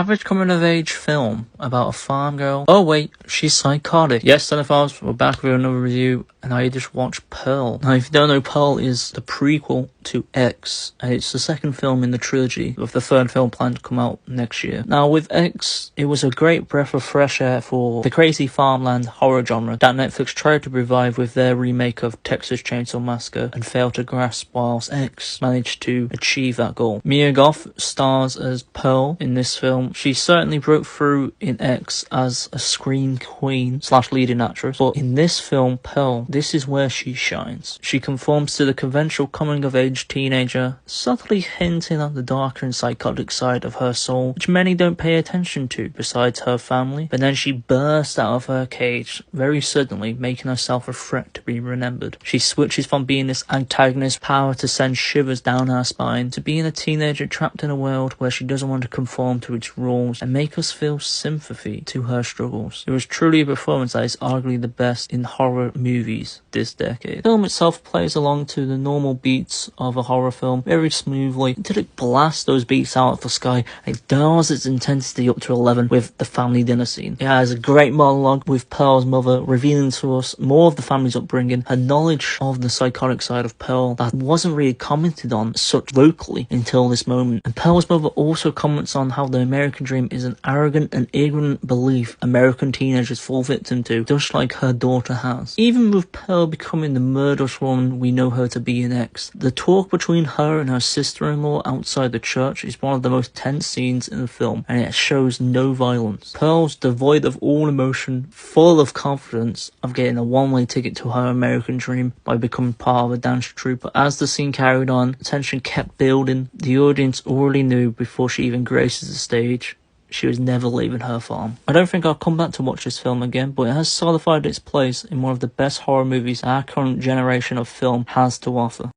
Average coming-of-age film about a farm girl. Oh wait, she's psychotic. Yes, cinephiles, we're back with another review, and I just watched Pearl. Now, if you don't know, Pearl is the prequel to X, and it's the second film in the trilogy, with the third film planned to come out next year. Now, with X, it was a great breath of fresh air for the crazy farmland horror genre that Netflix tried to revive with their remake of Texas Chainsaw Massacre and failed to grasp, whilst X managed to achieve that goal. Mia Goth stars as Pearl in this film. She certainly broke through in X as a screen queen / leading actress, but in this film, Pearl, this is where she shines. She conforms to the conventional coming-of-age teenager, subtly hinting at the darker and psychotic side of her soul, which many don't pay attention to besides her family, but then she bursts out of her cage very suddenly, making herself a threat to be remembered. She switches from being this antagonist power to send shivers down her spine, to being a teenager trapped in a world where she doesn't want to conform to its rules and make us feel sympathy to her struggles. It was truly a performance that is arguably the best in horror movies this decade. The film itself plays along to the normal beats of a horror film very smoothly until it blasts those beats out of the sky. It dials its intensity up to 11 with the family dinner scene. It has a great monologue with Pearl's mother revealing to us more of the family's upbringing, her knowledge of the psychotic side of Pearl that wasn't really commented on such vocally until this moment. And Pearl's mother also comments on how the American dream is an arrogant and ignorant belief American teenagers fall victim to, just like her daughter has. Even with Pearl becoming the murderous woman we know her to be in X, the talk between her and her sister-in-law outside the church is one of the most tense scenes in the film, and it shows no violence. Pearl's devoid of all emotion, full of confidence of getting a one-way ticket to her American dream by becoming part of a dance troupe. But as the scene carried on, tension kept building. The audience already knew before she even graces the stage she was never leaving her farm. I don't think I'll come back to watch this film again, but it has solidified its place in one of the best horror movies our current generation of film has to offer.